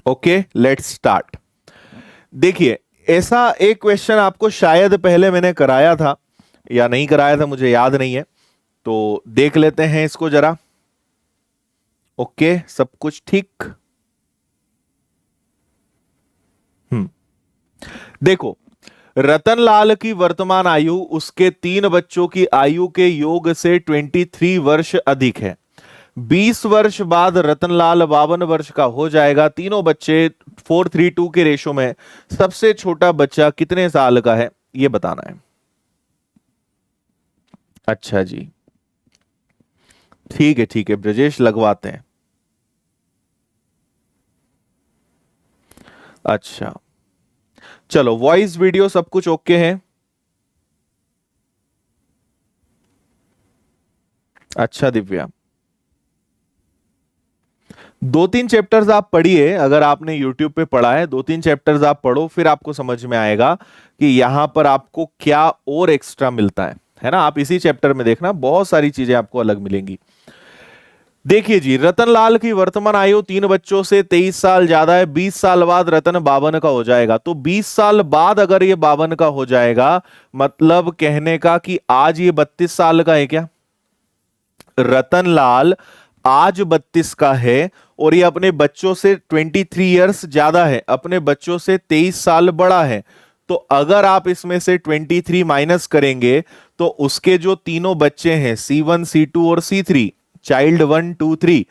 Okay, let's start. देखिए, ऐसा एक क्वेश्चन आपको शायद पहले मैंने कराया था या नहीं कराया था, मुझे याद नहीं है, तो देख लेते हैं इसको जरा। ओके, सब कुछ ठीक। हम्म देखो, रतनलाल की वर्तमान आयु उसके 3 बच्चों की आयु के योग से 23 वर्ष अधिक है। 20 वर्ष बाद रतनलाल 52 वर्ष का हो जाएगा। तीनों बच्चे 4:3:2 के रेशो में। सबसे छोटा बच्चा कितने साल का है, यह बताना है। अच्छा जी, ठीक है ठीक है ब्रजेश, लगवाते हैं। अच्छा, चलो, वॉइस वीडियो सब कुछ ओके है। अच्छा दिव्या, 2-3 चैप्टर्स आप पढ़िए। अगर आपने यूट्यूब पे पढ़ा है, 2-3 चैप्टर्स आप पढ़ो, फिर आपको समझ में आएगा कि यहां पर आपको क्या और एक्स्ट्रा मिलता है ना। आप इसी चैप्टर में देखना, बहुत सारी चीजें आपको अलग मिलेंगी। देखिए जी, रतनलाल की वर्तमान आयु 3 बच्चों से 23 साल ज्यादा है। 20 साल बाद रतन 52 का हो जाएगा। तो 20 साल बाद अगर ये 52 का हो जाएगा, मतलब कहने का कि आज ये 32 साल का है क्या। रतनलाल आज 32 का है और ये अपने बच्चों से 23 ईयर्स ज्यादा है, अपने बच्चों से 23 साल बड़ा है। तो अगर आप इसमें से 23 माइनस करेंगे तो उसके जो तीनों बच्चे हैं, C1 C2 और C3, चाइल्ड 1 2 3,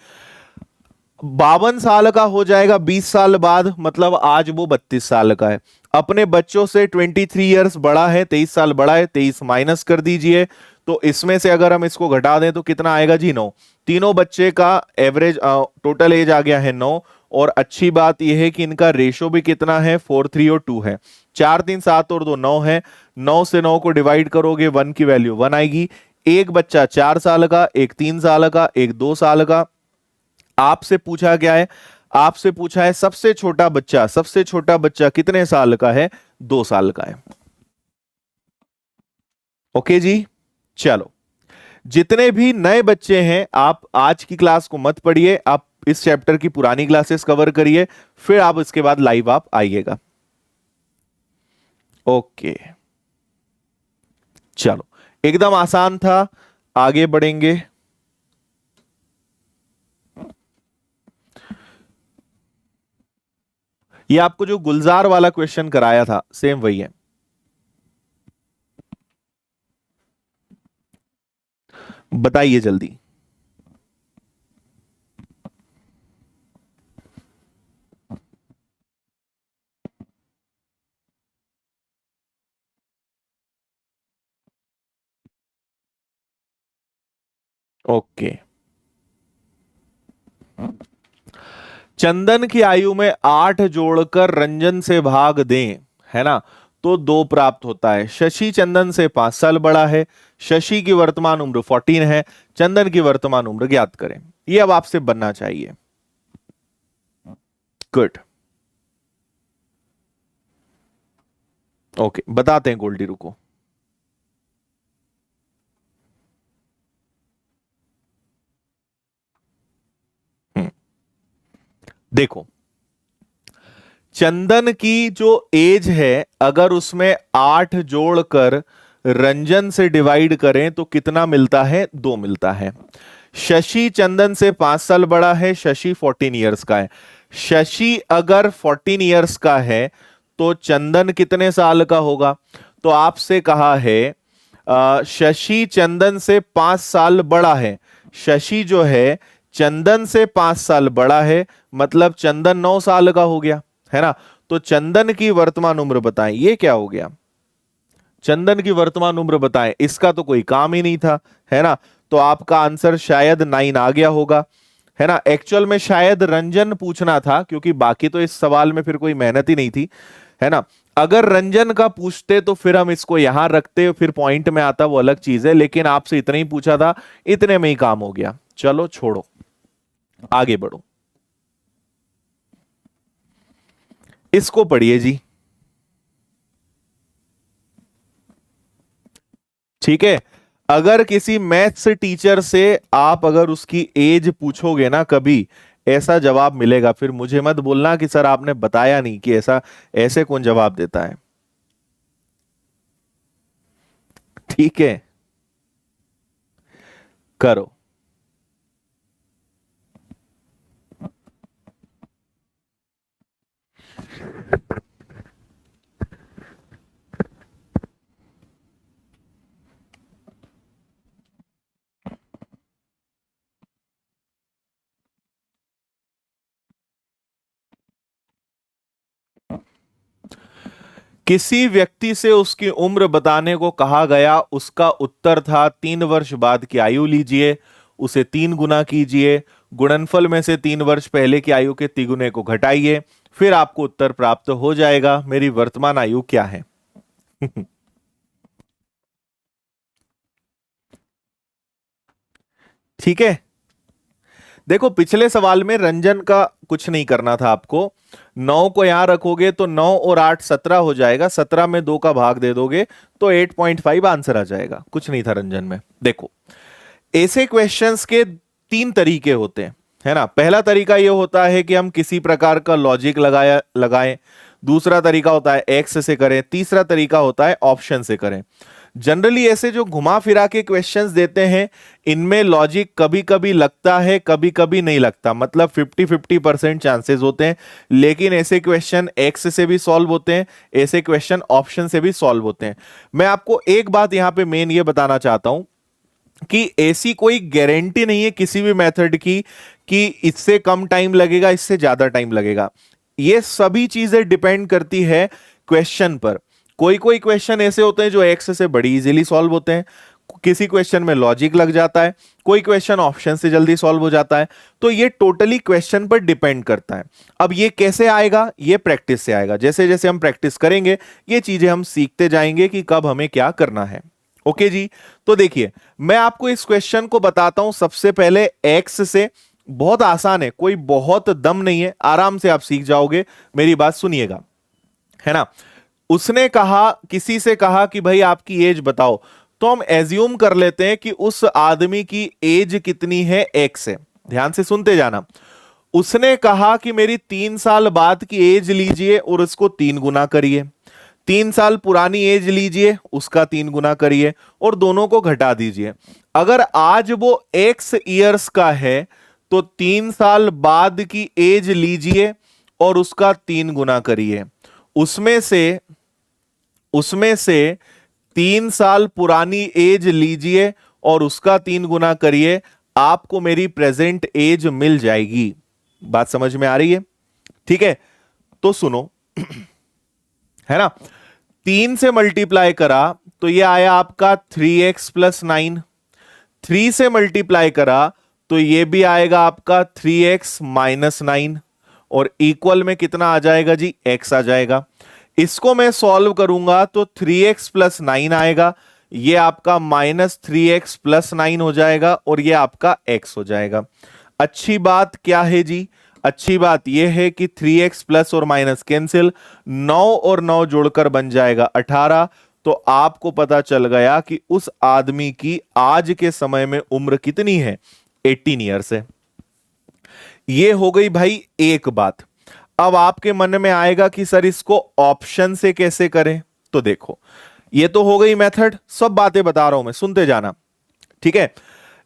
52 साल का हो जाएगा 20 साल बाद, मतलब आज वो 32 साल का है। अपने बच्चों से 23 ईयर्स बड़ा है, 23 साल बड़ा है। 23 माइनस कर दीजिए, तो इसमें से अगर हम इसको घटा दें तो कितना आएगा जी, 9। तीनों बच्चे का एवरेज टोटल एज आ गया है 9। और अच्छी बात यह है कि इनका रेशो भी कितना है, 4:3 और 2 है। 4 3 7 और 2 9 है। 9 से 9 को डिवाइड करोगे, 1 की वैल्यू 1 आएगी। एक बच्चा 4 साल का, एक 3 साल का, एक 2 साल का। आपसे पूछा क्या है, आपसे पूछा है सबसे छोटा बच्चा, सबसे छोटा बच्चा कितने साल का है, 2 साल का है। ओके जी, चलो। जितने भी नए बच्चे हैं, आप आज की क्लास को मत पढ़िए, आप इस चैप्टर की पुरानी क्लासेस कवर करिए, फिर आप इसके बाद लाइव आप आइएगा। ओके, चलो, एकदम आसान था। आगे बढ़ेंगे। ये आपको जो गुलजार वाला क्वेश्चन कराया था, सेम वही है। बताइए जल्दी। ओके, चंदन की आयु में 8 जोड़कर रंजन से भाग दें, है ना, तो 2 प्राप्त होता है। शशि चंदन से 5 साल बड़ा है। शशि की वर्तमान उम्र 14 है। चंदन की वर्तमान उम्र ज्ञात करें। ये अब आपसे बनना चाहिए। गुड। ओके, बताते हैं गोल्डी, रुको। हम्म, देखो, चंदन की जो एज है, अगर उसमें 8 जोड़कर रंजन से डिवाइड करें तो कितना मिलता है, 2 मिलता है। शशि चंदन से 5 साल बड़ा है। शशि 14 ईयर्स का है। शशि अगर 14 ईयर्स का है तो चंदन कितने साल का होगा। तो आपसे कहा है शशि चंदन से 5 साल बड़ा है। शशि जो है चंदन से 5 साल बड़ा है, मतलब चंदन 9 साल का हो गया, है ना। तो चंदन की वर्तमान उम्र बताएं, ये क्या हो गया, चंदन की वर्तमान उम्र बताएं। इसका तो कोई काम ही नहीं था, है ना। तो आपका आंसर शायद 9 आ गया होगा, है ना। एक्चुअल में शायद रंजन पूछना था, क्योंकि बाकी तो इस सवाल में फिर कोई मेहनत ही नहीं थी, है ना। अगर रंजन का पूछते तो फिर हम इसको यहां रखते, फिर पॉइंट में आता, वो अलग चीज है। लेकिन आपसे इतना ही पूछा था, इतने में ही काम हो गया। चलो छोड़ो, आगे बढ़ो। इसको पढ़िए जी। ठीक है, अगर किसी मैथ्स टीचर से आप अगर उसकी एज पूछोगे ना कभी, ऐसा जवाब मिलेगा। फिर मुझे मत बोलना कि सर आपने बताया नहीं, कि ऐसा ऐसे कौन जवाब देता है। ठीक है, करो। किसी व्यक्ति से उसकी उम्र बताने को कहा गया, उसका उत्तर था 3 वर्ष बाद की आयु लीजिए, उसे 3 गुना कीजिए, गुणनफल में से 3 वर्ष पहले की आयु के तिगुने को घटाइए, फिर आपको उत्तर प्राप्त हो जाएगा। मेरी वर्तमान आयु क्या है? ठीक है, देखो पिछले सवाल में रंजन का कुछ नहीं करना था आपको। 9 को यहां रखोगे तो 9 और 8 17 हो जाएगा, 17 में 2 का भाग दे दोगे तो 8.5 आंसर आ जाएगा। कुछ नहीं था रंजन में। देखो ऐसे क्वेश्चंस के 3 तरीके होते हैं, है ना। पहला तरीका यह होता है कि हम किसी प्रकार का लॉजिक लगाएं। दूसरा तरीका होता है एक्स से करें। तीसरा तरीका होता है ऑप्शन से करें। जनरली ऐसे जो घुमा फिरा के क्वेश्चंस देते हैं, इनमें लॉजिक कभी कभी लगता है, कभी कभी नहीं लगता, मतलब 50-50% चांसेस होते हैं। लेकिन ऐसे क्वेश्चन एक्स से भी सॉल्व होते हैं, ऐसे क्वेश्चन ऑप्शन से भी सॉल्व होते हैं। मैं आपको एक बात यहां पे मेन ये बताना चाहता हूं कि ऐसी कोई गारंटी नहीं है किसी भी मेथड की कि इससे कम टाइम लगेगा, इससे ज्यादा टाइम लगेगा। ये सभी चीजें डिपेंड करती है क्वेश्चन पर। कोई कोई क्वेश्चन ऐसे होते हैं जो एक्स से बड़ी इजीली सॉल्व होते हैं, किसी क्वेश्चन में लॉजिक लग जाता है, कोई क्वेश्चन ऑप्शन से जल्दी सॉल्व हो जाता है। तो ये टोटली क्वेश्चन पर डिपेंड करता है। अब ये कैसे आएगा? ये प्रैक्टिस से आएगा। जैसे जैसे हम प्रैक्टिस करेंगे ये चीजें हम सीखते जाएंगे कि कब हमें क्या करना है। ओके जी, तो देखिए मैं आपको इस क्वेश्चन को बताता हूं सबसे पहले एक्स से। बहुत आसान है, कोई बहुत दम नहीं है, आराम से आप सीख जाओगे। मेरी बात सुनिएगा, है ना। उसने कहा, किसी से कहा कि भाई आपकी एज बताओ, तो हम एज्यूम कर लेते हैं कि उस आदमी की एज कितनी है, एक्स है। ध्यान से सुनते जाना। उसने कहा कि मेरी 3 साल बाद की एज लीजिए और उसको 3 गुना करिए। 3 साल पुरानी एज लीजिए, उसका 3 गुना करिए और दोनों को घटा दीजिए। अगर आज वो एक्स ईयर्स का है तो 3 साल बाद की एज लीजिए और उसका 3 गुना करिए। उसमें से 3 साल पुरानी एज लीजिए और उसका 3 गुना करिए, आपको मेरी प्रेजेंट एज मिल जाएगी। बात समझ में आ रही है? ठीक है, तो सुनो, है ना। 3 से मल्टीप्लाई करा तो ये आया आपका 3x+9। 3 से मल्टीप्लाई करा तो ये भी आएगा आपका 3x-9 और इक्वल में कितना आ जाएगा जी? x आ जाएगा। इसको मैं सॉल्व करूंगा तो 3x+9 आएगा, ये आपका -3x+9 हो जाएगा और ये आपका x हो जाएगा। अच्छी बात क्या है जी? अच्छी बात यह है कि 3x प्लस और माइनस कैंसिल, 9 और 9 जोड़कर बन जाएगा 18। तो आपको पता चल गया कि उस आदमी की आज के समय में उम्र कितनी है? 18 ईयर्स है। यह हो गई भाई एक बात। अब आपके मन में आएगा कि सर इसको ऑप्शन से कैसे करें? तो देखो, ये तो हो गई मेथड, सब बातें बता रहा हूं मैं, सुनते जाना, ठीक है।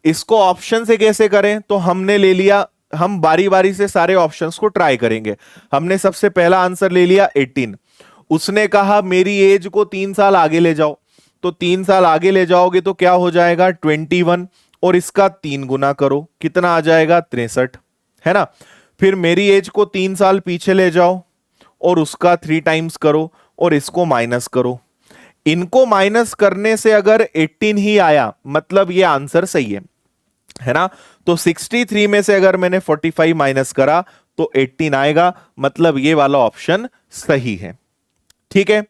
इसको ऑप्शन से कैसे करें? तो हमने ले लिया, हम बारी बारी से सारे ऑप्शंस को ट्राई करेंगे। हमने सबसे पहला आंसर ले लिया 18। उसने कहा मेरी एज को 3 साल आगे ले जाओ, तो 3 साल आगे ले जाओगे तो क्या हो जाएगा? 21 और इसका 3 गुना करो, कितना आ जाएगा? 63, है ना। फिर मेरी एज को 3 साल पीछे ले जाओ और उसका 3 टाइम्स करो और इसको माइनस करो। इनको माइनस करने से अगर 18 ही आया मतलब ये आंसर सही है ना। तो 63 में से अगर मैंने 45 माइनस करा तो 18 आएगा, मतलब ये वाला ऑप्शन सही है। ठीक है,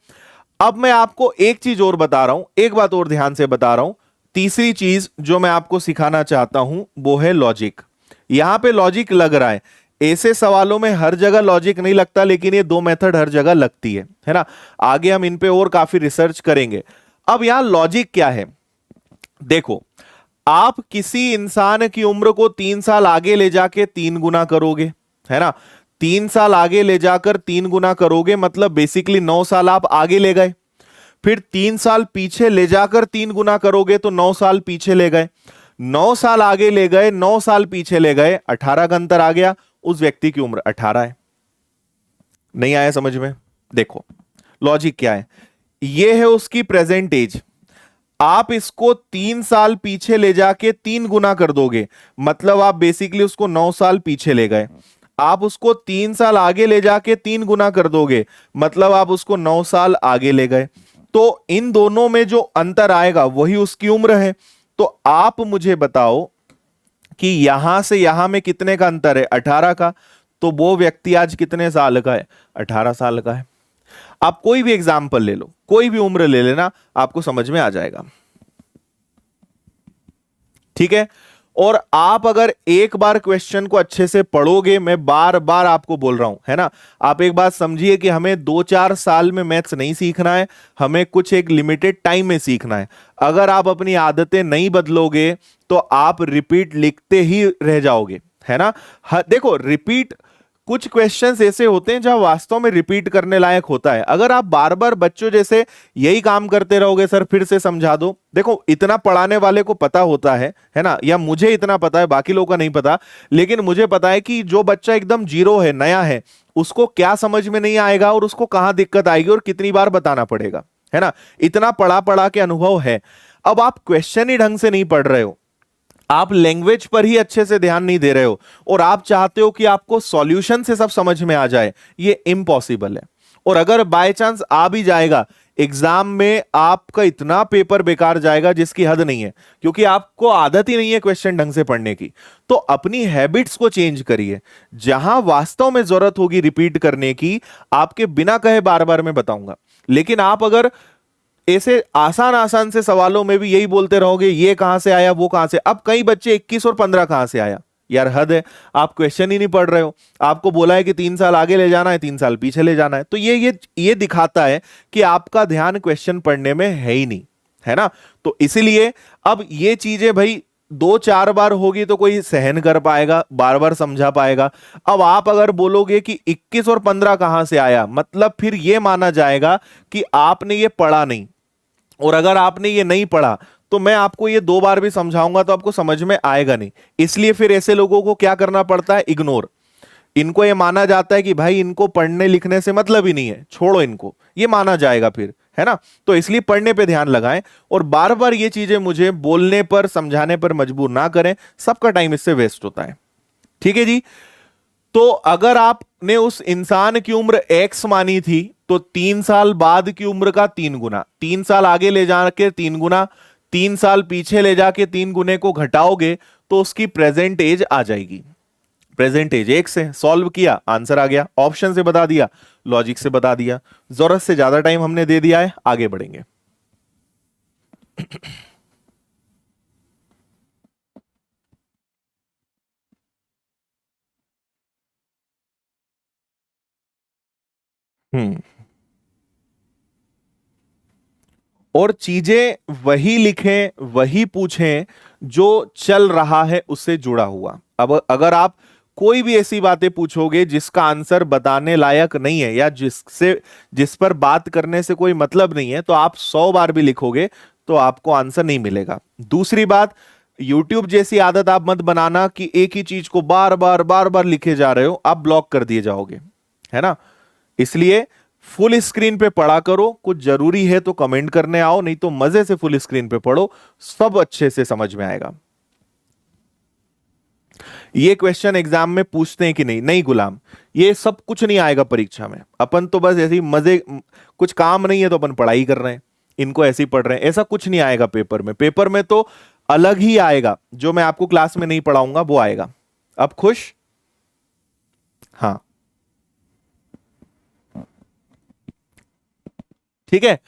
अब मैं आपको एक चीज और बता रहा हूं, एक बात और ध्यान से बता रहा हूं। तीसरी चीज जो मैं आपको सिखाना चाहता हूं वो है लॉजिक। यहां पे लॉजिक लग रहा है, ऐसे सवालों में हर जगह लॉजिक नहीं लगता, लेकिन ये दो मेथड हर जगह लगती है ना। आगे हम इन पे और काफी रिसर्च करेंगे। अब यहां लॉजिक क्या है? देखो, आप किसी इंसान की उम्र को 3 साल आगे ले जाके 3 गुना करोगे, है ना। 3 साल आगे ले जाकर 3 गुना करोगे मतलब बेसिकली 9 साल आप आगे ले गए। फिर 3 साल पीछे ले जाकर 3 गुना करोगे तो 9 साल पीछे ले गए। 9 साल आगे ले गए, 9 साल पीछे ले गए, 18 का अंतर आ गया। उस व्यक्ति की उम्र 18 है। नहीं आया समझ में? देखो लॉजिक क्या है, ये है उसकी प्रेजेंट एज। आप इसको 3 साल पीछे ले जाके 3 गुना कर दोगे मतलब आप बेसिकली उसको 9 साल पीछे ले गए। आप उसको 3 साल आगे ले जाके 3 गुना कर दोगे मतलब आप उसको 9 साल आगे ले गए। तो इन दोनों में जो अंतर आएगा वही उसकी उम्र है। तो आप मुझे बताओ कि यहां से यहां में कितने का अंतर है? 18 का। तो वो व्यक्ति आज कितने साल का है? 18 साल का है। आप कोई भी एग्जाम्पल ले लो, कोई भी उम्र ले लेना, आपको समझ में आ जाएगा। ठीक है। और आप अगर एक बार क्वेश्चन को अच्छे से पढ़ोगे, मैं बार बार आपको बोल रहा हूं, है ना। आप एक बात समझिए कि हमें 2-4 साल में मैथ्स नहीं सीखना है, हमें कुछ एक लिमिटेड टाइम में सीखना है। अगर आप अपनी आदतें नहीं बदलोगे तो आप रिपीट लिखते ही रह जाओगे, है ना। देखो रिपीट, कुछ क्वेश्चंस ऐसे होते हैं जहां वास्तव में रिपीट करने लायक होता है। अगर आप बार बार बच्चों जैसे यही काम करते रहोगे, सर फिर से समझा दो, देखो इतना पढ़ाने वाले को पता होता है ना, या मुझे इतना पता है, बाकी लोगों का नहीं पता, लेकिन मुझे पता है कि जो बच्चा एकदम जीरो है, नया है, उसको क्या समझ में नहीं आएगा और उसको कहां दिक्कत आएगी और कितनी बार बताना पड़ेगा, है ना। इतना पढ़ा पढ़ा के अनुभव है। अब आप क्वेश्चन ही ढंग से नहीं पढ़ रहे हो, आप लैंग्वेज पर ही अच्छे से ध्यान नहीं दे रहे हो, और आप चाहते हो कि आपको सॉल्यूशन से सब समझ में आ जाए, ये इम्पॉसिबल है। और अगर बाय चांस आ भी जाएगा एग्जाम में, आपका इतना पेपर बेकार जाएगा जिसकी हद नहीं है, क्योंकि आपको आदत ही नहीं है क्वेश्चन ढंग से पढ़ने की। तो अपनी हैबिट्स को चेंज करिए। जहां वास्तव में जरूरत होगी रिपीट करने की, आपके बिना कहे बार बार मैं बताऊंगा। लेकिन आप अगर ऐसे आसान आसान से सवालों में भी यही बोलते रहोगे, ये कहां से आया, वो कहां से, अब कई बच्चे 21 और 15 कहां से आया, यार हद है। आप क्वेश्चन ही नहीं पढ़ रहे हो, आपको बोला है कि 3 साल आगे ले जाना है, 3 साल पीछे ले जाना है। तो ये दिखाता है कि आपका ध्यान क्वेश्चन पढ़ने में है ही नहीं, है ना। तो इसीलिए अब ये चीजें भाई 2-4 बार होगी तो कोई सहन कर पाएगा, बार बार समझा पाएगा। अब आप अगर बोलोगे कि 21 और 15 कहां से आया, मतलब फिर यह माना जाएगा कि आपने ये पढ़ा नहीं। और अगर आपने ये नहीं पढ़ा तो मैं आपको ये 2 बार भी समझाऊंगा तो आपको समझ में आएगा नहीं। इसलिए फिर ऐसे लोगों को क्या करना पड़ता है? इग्नोर। इनको ये माना जाता है कि भाई इनको पढ़ने लिखने से मतलब ही नहीं है, छोड़ो इनको, ये माना जाएगा फिर, है ना। तो इसलिए पढ़ने पे ध्यान लगाएं और बार बार ये चीजें मुझे बोलने पर, समझाने पर मजबूर ना करें, सबका टाइम इससे वेस्ट होता है। ठीक है जी। तो अगर आपने उस इंसान की उम्र x मानी थी तो 3 साल बाद की उम्र का 3 गुना, 3 साल आगे ले जाके 3 गुना, 3 साल पीछे ले जाके 3 गुने को घटाओगे तो उसकी प्रेजेंट एज आ जाएगी। प्रेजेंट एज x से सॉल्व किया, आंसर आ गया, ऑप्शन से बता दिया, लॉजिक से बता दिया, जरूरत से ज्यादा टाइम हमने दे दिया है, आगे बढ़ेंगे। हम्म। और चीजें वही लिखें, वही पूछें जो चल रहा है उससे जुड़ा हुआ। अब अगर आप कोई भी ऐसी बातें पूछोगे जिसका आंसर बताने लायक नहीं है, या जिस पर बात करने से कोई मतलब नहीं है, तो आप 100 बार भी लिखोगे तो आपको आंसर नहीं मिलेगा। दूसरी बात, YouTube जैसी आदत आप मत बनाना कि एक ही चीज को बार बार बार बार लिखे जा रहे हो, आप ब्लॉक कर दिए जाओगे, है ना। इसलिए फुल स्क्रीन पे पढ़ा करो, कुछ जरूरी है तो कमेंट करने आओ, नहीं तो मजे से फुल स्क्रीन पे पढ़ो, सब अच्छे से समझ में आएगा। ये क्वेश्चन एग्जाम में पूछते हैं कि नहीं? नहीं गुलाम, ये सब कुछ नहीं आएगा परीक्षा में। अपन तो बस ऐसे ही मजे, कुछ काम नहीं है तो अपन पढ़ाई कर रहे हैं, इनको ऐसे ही पढ़ रहे हैं, ऐसा कुछ नहीं आएगा पेपर में। पेपर में तो अलग ही आएगा, जो मैं आपको क्लास में नहीं पढ़ाऊंगा वो आएगा। अब खुश? हाँ ठीक है।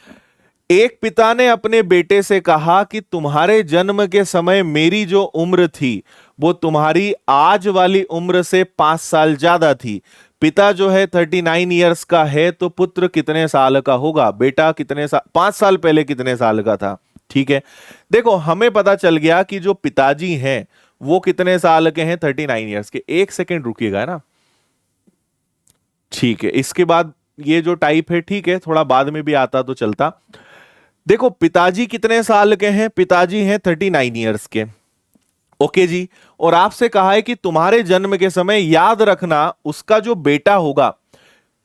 एक पिता ने अपने बेटे से कहा कि तुम्हारे जन्म के समय मेरी जो उम्र थी वो तुम्हारी आज वाली उम्र से 5 साल ज्यादा थी। पिता जो है 39 ईयर्स का है, तो पुत्र कितने साल का होगा? बेटा कितने साल, 5 साल पहले कितने साल का था? ठीक है, देखो हमें पता चल गया कि जो पिताजी हैं वो कितने साल के हैं, 39 ईयर्स के। एक सेकेंड रुकिएगा, है ना। ठीक है, इसके बाद ये जो टाइप है, ठीक है, थोड़ा बाद में भी आता तो चलता। देखो पिताजी कितने साल के हैं, पिताजी हैं 39 ईयर्स के। ओके जी, और आपसे कहा है कि तुम्हारे जन्म के समय याद रखना उसका जो बेटा होगा,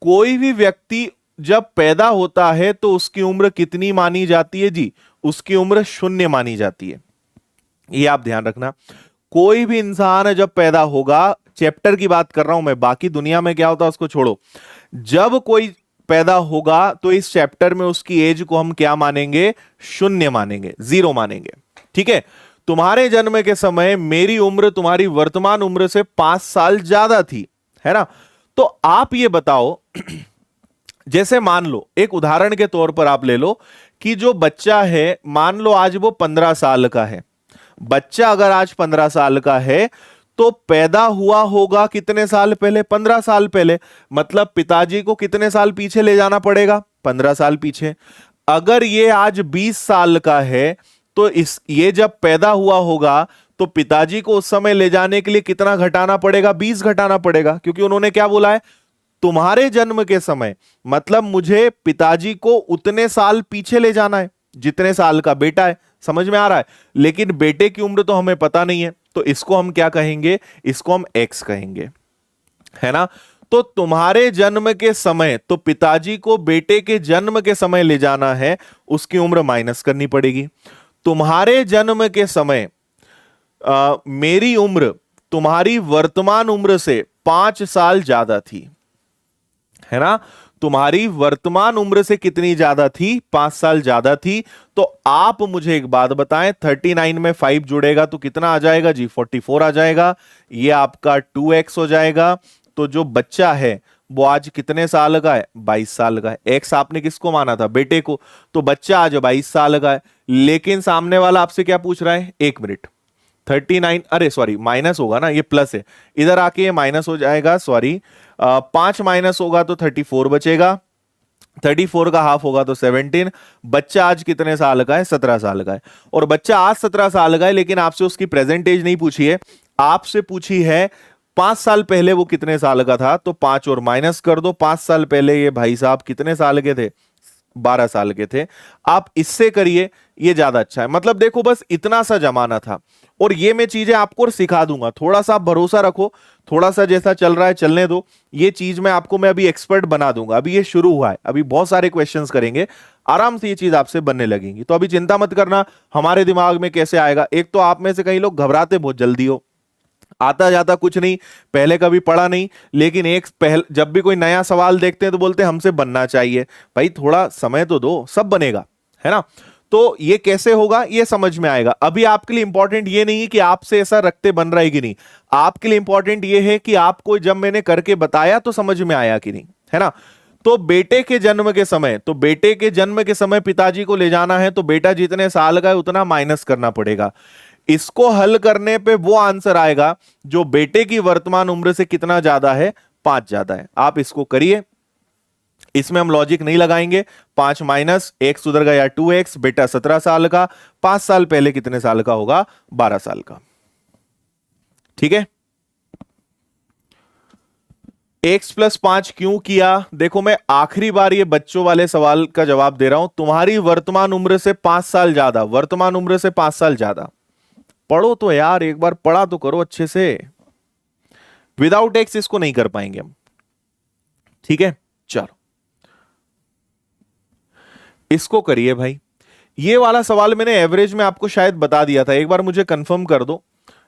कोई भी व्यक्ति जब पैदा होता है तो उसकी उम्र कितनी मानी जाती है जी, उसकी उम्र 0 मानी जाती है। ये आप ध्यान रखना, कोई भी इंसान जब पैदा होगा, चैप्टर की बात कर रहा हूं मैं, बाकी दुनिया में क्या होता है उसको छोड़ो। जब कोई पैदा होगा तो इस चैप्टर में उसकी एज को हम क्या मानेंगे, 0 मानेंगे, 0 मानेंगे। ठीक है, तुम्हारे जन्म के समय मेरी उम्र तुम्हारी वर्तमान उम्र से 5 साल ज्यादा थी, है ना। तो आप ये बताओ, जैसे मान लो एक उदाहरण के तौर पर आप ले लो कि जो बच्चा है, मान लो आज वो 15 साल का है। बच्चा अगर आज 15 साल का है तो पैदा हुआ होगा कितने साल पहले, 15 साल पहले। मतलब पिताजी को कितने साल पीछे ले जाना पड़ेगा, 15 साल पीछे। अगर ये आज 20 साल का है तो ये जब पैदा हुआ होगा तो पिताजी को उस समय ले जाने के लिए कितना घटाना पड़ेगा, 20 घटाना पड़ेगा, क्योंकि उन्होंने क्या बोला है, तुम्हारे जन्म के समय, मतलब मुझे पिताजी को उतने साल पीछे ले जाना है जितने साल का बेटा है। समझ में आ रहा है, लेकिन बेटे की उम्र तो हमें पता नहीं है, तो इसको हम क्या कहेंगे, इसको हम एक्स कहेंगे, है ना। तो तुम्हारे जन्म के समय, तो पिताजी को बेटे के जन्म के समय ले जाना है, उसकी उम्र माइनस करनी पड़ेगी। तुम्हारे जन्म के समय मेरी उम्र तुम्हारी वर्तमान उम्र से 5 साल ज्यादा थी, है ना। तुम्हारी वर्तमान उम्र से कितनी ज्यादा थी, 5 साल ज्यादा थी। तो आप मुझे एक बात बताएं, 39 में 5 जुड़ेगा तो कितना आ जाएगा जी, 44 आ जाएगा। ये आपका 2x हो जाएगा। तो जो बच्चा है वो आज कितने साल का है, 22 साल का है। एक्स आपने किसको माना था, बेटे को, तो बच्चा आज 22 साल का है। लेकिन सामने वाला आपसे क्या पूछ रहा है, एक मिनट, 39, अरे सॉरी माइनस होगा ना, ये प्लस है, इधर आके ये माइनस हो जाएगा, सॉरी 5 माइनस होगा तो 34 बचेगा, 34 का हाफ होगा तो 17। बच्चा आज कितने साल का है, 17 साल का है। और बच्चा आज 17 साल का है, लेकिन आपसे उसकी प्रेजेंट एज नहीं पूछी है, आपसे पूछी है 5 साल पहले वो कितने साल का था। तो 5 और माइनस कर दो, 5 साल पहले ये भाई साहब कितने साल के थे, 12 साल के थे। आप इससे करिए, ये ज्यादा अच्छा है। मतलब देखो बस इतना सा जमाना था, और ये मैं चीजें आपको सिखा दूंगा, थोड़ा सा आप भरोसा रखो, थोड़ा सा जैसा चल रहा है चलने दो। ये चीज मैं आपको, मैं अभी एक्सपर्ट बना दूंगा, अभी ये शुरू हुआ है, अभी बहुत सारे क्वेश्चंस करेंगे, आराम से ये चीज आपसे बनने लगेंगी। तो अभी चिंता मत करना हमारे दिमाग में कैसे आएगा। एक तो आप में से कई लोग घबराते बहुत जल्दी हो, आता जाता कुछ नहीं, पहले कभी पढ़ा नहीं, लेकिन जब भी कोई नया सवाल देखते हैं तो बोलते हैं हमसे बनना चाहिए। भाई थोड़ा समय तो दो, सब बनेगा, है ना। तो ये कैसे होगा ये समझ में आएगा। अभी आपके लिए इंपॉर्टेंट ये नहीं है कि आपसे ऐसा रखते बन रहा है कि नहीं, आपके लिए इंपॉर्टेंट ये है कि आपको जब मैंने करके बताया तो समझ में आया कि नहीं, है ना। तो बेटे के जन्म के समय, तो बेटे के जन्म के समय पिताजी को ले जाना है, तो बेटा जितने साल का है उतना माइनस करना पड़ेगा। इसको हल करने पे वो आंसर आएगा जो बेटे की वर्तमान उम्र से कितना ज्यादा है, 5 ज्यादा है। आप इसको करिए, इसमें हम लॉजिक नहीं लगाएंगे। 5 माइनस एक्स उधर गया 2x, बेटा 17 साल का, 5 साल पहले कितने साल का होगा, 12 साल का। ठीक है, x प्लस 5 क्यों किया, देखो मैं आखिरी बार ये बच्चों वाले सवाल का जवाब दे रहा हूं। तुम्हारी वर्तमान उम्र से 5 साल ज्यादा, वर्तमान उम्र से 5 साल ज्यादा। पढ़ो तो यार, एक बार पढ़ा तो करो अच्छे से, विदाउट एक्स इसको नहीं कर पाएंगे हम। ठीक है, चलो इसको करिए भाई। ये वाला सवाल मैंने एवरेज में आपको शायद बता दिया था, एक बार मुझे कंफर्म कर दो।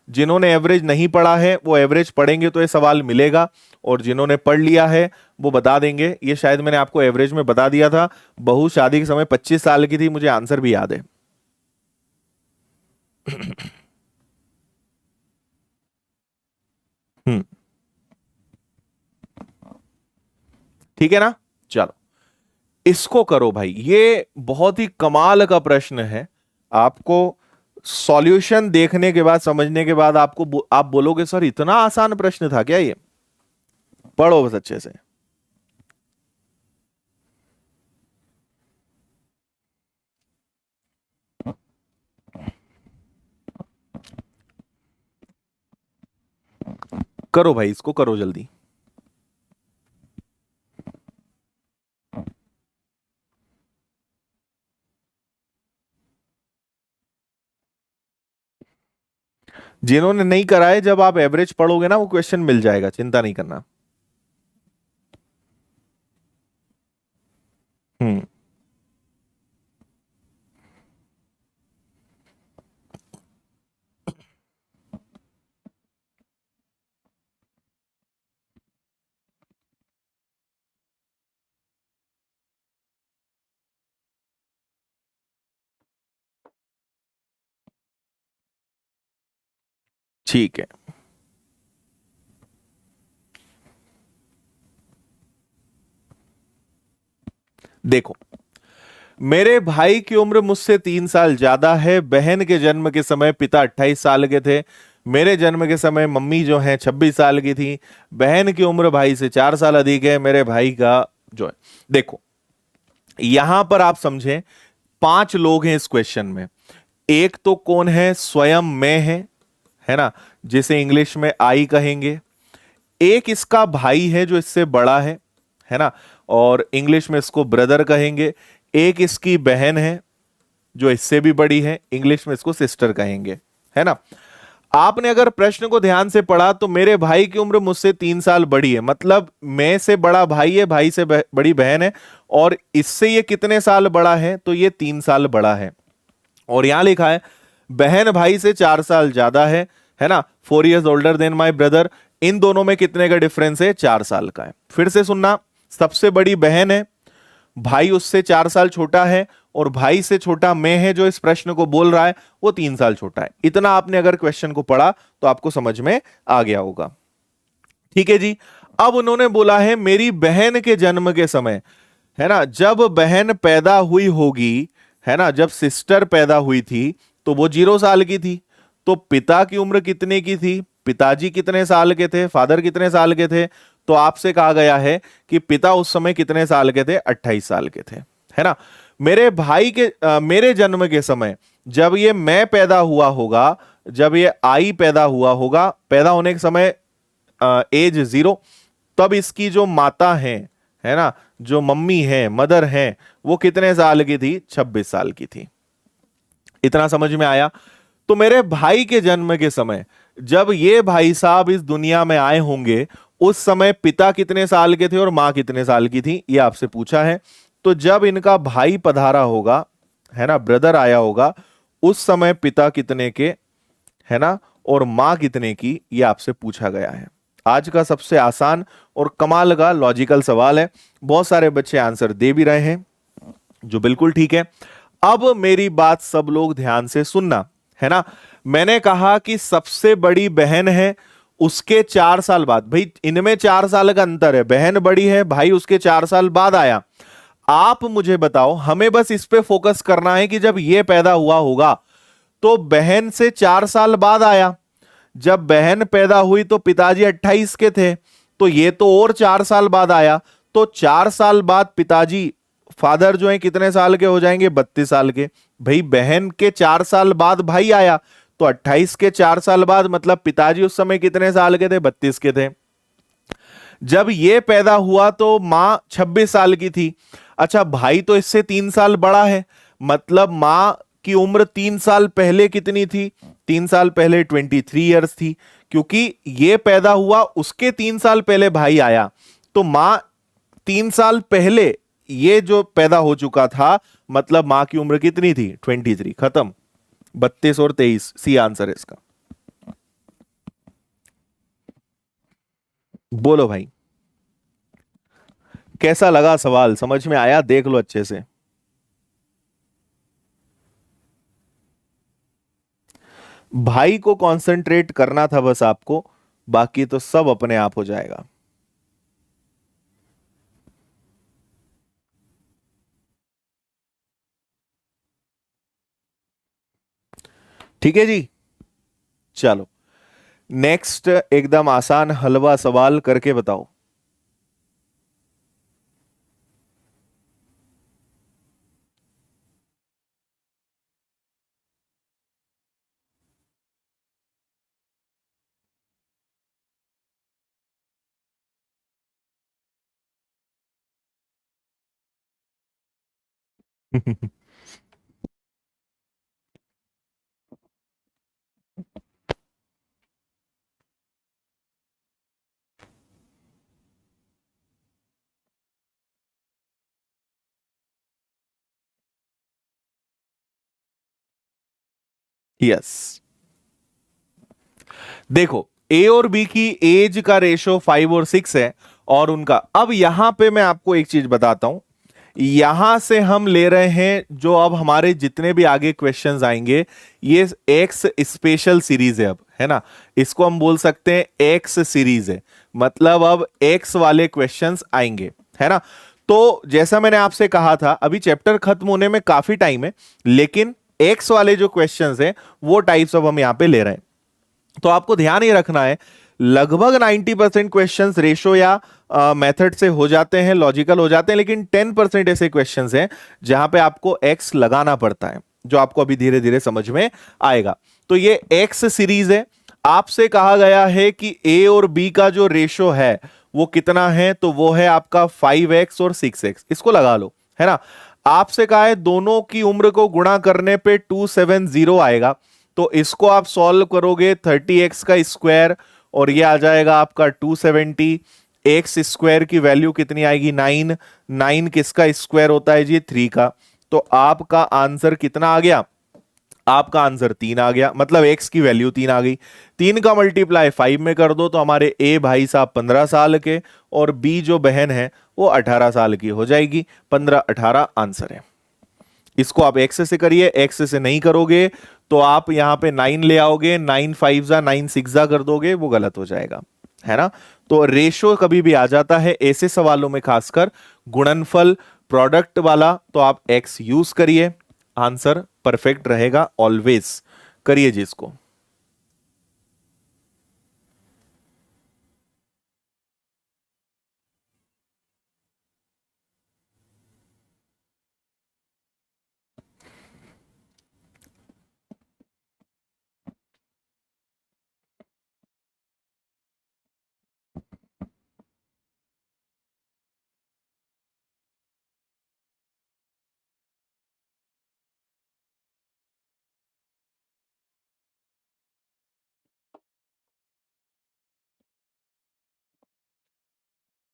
जिन्होंने एवरेज नहीं पढ़ा है वो एवरेज पढ़ेंगे तो ये सवाल मिलेगा, और जिन्होंने पढ़ लिया है वो बता देंगे। ये शायद मैंने आपको एवरेज में बता दिया था। बहू शादी के समय 25 साल की थी, मुझे आंसर भी याद है। हम्म, ठीक है ना। चलो इसको करो भाई, ये बहुत ही कमाल का प्रश्न है। आपको सॉल्यूशन देखने के बाद, समझने के बाद आप बोलोगे सर इतना आसान प्रश्न था क्या ये। पढ़ो बस अच्छे से। करो भाई, इसको करो जल्दी। जिन्होंने नहीं करा है, जब आप एवरेज पढ़ोगे ना वो क्वेश्चन मिल जाएगा, चिंता नहीं करना। हम्म। ठीक है, देखो, मेरे भाई की उम्र मुझसे 3 साल ज्यादा है। बहन के जन्म के समय पिता 28 साल के थे। मेरे जन्म के समय मम्मी जो है 26 साल की थी। बहन की उम्र भाई से 4 साल अधिक है। मेरे भाई का जो है, देखो, यहां पर आप समझें, 5 लोग हैं इस क्वेश्चन में। एक तो कौन है, स्वयं मैं है ना, जिसे इंग्लिश में आई कहेंगे। एक इसका भाई है जो इससे बड़ा है ना, और इंग्लिश में इसको ब्रदर कहेंगे। एक इसकी बहन है जो इससे भी बड़ी है, इंग्लिश में इसको सिस्टर कहेंगे, है ना। आपने अगर प्रश्न को ध्यान से पढ़ा तो मेरे भाई की उम्र मुझसे 3 साल बड़ी है, मतलब मैं से बड़ा भाई है, भाई से बड़ी बहन है, और इससे ये कितने साल बड़ा है, तो ये 3 साल बड़ा है। और यहां लिखा है बहन भाई से 4 साल ज्यादा है ना, 4 years older than my brother. इन दोनों में कितने का डिफरेंस है, 4 साल का है। फिर से सुनना, सबसे बड़ी बहन है, भाई उससे 4 साल छोटा है, और भाई से छोटा मैं है जो इस प्रश्न को बोल रहा है, वो 3 साल छोटा है। इतना आपने अगर क्वेश्चन को पढ़ा तो आपको समझ में आ गया होगा। ठीक है जी। अब उन्होंने बोला है मेरी बहन के जन्म के समय, है ना, जब बहन पैदा हुई होगी, है ना, जब सिस्टर पैदा हुई थी तो वो 0 साल की थी। तो पिता की उम्र कितने की थी, पिताजी कितने साल के थे, फादर कितने साल के थे, तो आपसे कहा गया है कि पिता उस समय कितने साल के थे, 28 साल के थे, है ना। मेरे भाई के मेरे जन्म के समय, जब ये मैं पैदा हुआ होगा, जब ये आई पैदा हुआ होगा, पैदा होने के समय एज 0, तब इसकी जो माता है ना, जो मम्मी है, मदर है, वो कितने साल की थी, 26 साल की थी। इतना समझ में आया। तो मेरे भाई के जन्म के समय, जब ये भाई साहब इस दुनिया में आए होंगे, उस समय पिता कितने साल के थे और मां कितने साल की थी, ये आपसे पूछा है। तो जब इनका भाई पधारा होगा, है ना, ब्रदर आया होगा, उस समय पिता कितने के, है ना, और मां कितने की, ये आपसे पूछा गया है। आज का सबसे आसान और कमाल का लॉजिकल सवाल है। बहुत सारे बच्चे आंसर दे भी रहे हैं, जो बिल्कुल ठीक है। अब मेरी बात सब लोग ध्यान से सुनना, है ना। मैंने कहा कि सबसे बड़ी बहन है, उसके 4 साल बाद, भाई इनमें 4 साल का अंतर है, बहन बड़ी है, भाई उसके 4 साल बाद आया। आप मुझे बताओ, हमें बस इस पे फोकस करना है कि जब ये पैदा हुआ होगा तो बहन से 4 साल बाद आया। जब बहन पैदा हुई तो पिताजी 28 के थे, तो ये तो और 4 साल बाद आया। तो 4 साल बाद पिताजी, फादर जो है, कितने साल के हो जाएंगे, 32 साल के। भाई बहन के 4 साल बाद भाई आया, तो 28 के 4 साल बाद, मतलब पिताजी उस समय कितने साल के थे, 32 के थे। जब ये पैदा हुआ तो मां 26 साल की थी। अच्छा, भाई तो इससे 3 साल बड़ा है, मतलब मां की उम्र 3 साल पहले कितनी थी, 3 साल पहले 23 ईयर्स थी। क्योंकि ये पैदा हुआ उसके 3 साल पहले भाई आया, तो मां 3 साल पहले ये जो पैदा हो चुका था, मतलब मां की उम्र कितनी थी, 23। खत्म। 32 और 23, सी आंसर है इसका। बोलो भाई, कैसा लगा सवाल, समझ में आया, देख लो अच्छे से। भाई को कंसंट्रेट करना था बस आपको, बाकी तो सब अपने आप हो जाएगा। ठीक है जी। चलो, नेक्स्ट एकदम आसान हलवा सवाल करके बताओ। यस, देखो ए और बी की एज का रेशो 5 और 6 है, और उनका, अब यहां पे मैं आपको एक चीज बताता हूं। यहां से हम ले रहे हैं जो अब हमारे जितने भी आगे क्वेश्चंस आएंगे, ये एक्स स्पेशल सीरीज है अब, है ना। इसको हम बोल सकते हैं एक्स सीरीज है, मतलब अब एक्स वाले क्वेश्चंस आएंगे, है ना। तो जैसा मैंने आपसे कहा था, अभी चैप्टर खत्म होने में काफी टाइम है, लेकिन एक्स वाले जो क्वेश्चंस हैं वो टाइप्स अब हम यहां पे ले रहे हैं। तो आपको ध्यान ये रखना है, लगभग 90% क्वेश्चंस रेशो या मेथड से हो जाते हैं, लॉजिकल हो जाते हैं, लेकिन 10% ऐसे क्वेश्चंस हैं जहां पे आपको एक्स लगाना पड़ता है, जो आपको अभी धीरे धीरे समझ में आएगा। तो ये एक्स सीरीज है। आपसे कहा गया है कि ए और बी का जो रेशो है वो कितना है, तो वो है आपका 5x और 6x, इसको लगा लो, है ना। आपसे कहा है दोनों की उम्र को गुणा करने पे 270 आएगा, तो इसको आप सॉल्व करोगे 30x का स्क्वायर, और ये आ जाएगा आपका 270। एक्स स्क्वायर की वैल्यू कितनी आएगी, 9। 9 किसका स्क्वायर होता है जी, 3 का। तो आपका आंसर कितना आ गया, आपका आंसर 3 आ गया, मतलब एक्स की वैल्यू 3 आ गई। 3 का मल्टीप्लाई 5 में कर दो, तो हमारे ए भाई साहब 15 साल के, और बी जो बहन है वो 18 साल की हो जाएगी। 15 18 आंसर है। इसको आप एक्स से करिए, एक्स से नहीं करोगे तो आप यहां पे 9 ले आओगे, 9 5 जा 9 6 जा कर दोगे, वो गलत हो जाएगा, है ना। तो रेशो कभी भी आ जाता है ऐसे सवालों में, खासकर गुणनफल प्रोडक्ट वाला, तो आप एक्स यूज करिए, आंसर परफेक्ट रहेगा ऑलवेज। करिए जी इसको।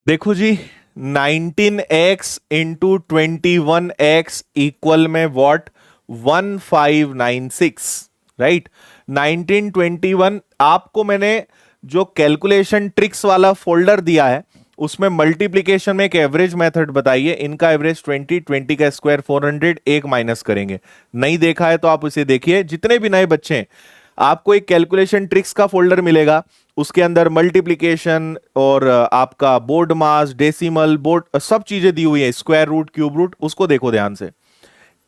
देखो जी, 19x इंटू 21x इक्वल में वॉट, 1596, राइट। 1921, आपको मैंने जो कैलकुलेशन ट्रिक्स वाला फोल्डर दिया है उसमें मल्टीप्लीकेशन में एक एवरेज मेथड बताइए, इनका एवरेज 20, 20 का स्क्वायर 400, एक माइनस करेंगे। नहीं देखा है तो आप उसे देखिए। जितने भी नए बच्चे हैं, आपको एक कैलकुलेशन ट्रिक्स का फोल्डर मिलेगा, उसके अंदर मल्टीप्लिकेशन और आपका बोर्ड मास, डेसिमल, बोर्ड, सब चीजें दी हुई है, स्क्वायर रूट, क्यूब रूट, उसको देखो ध्यान से।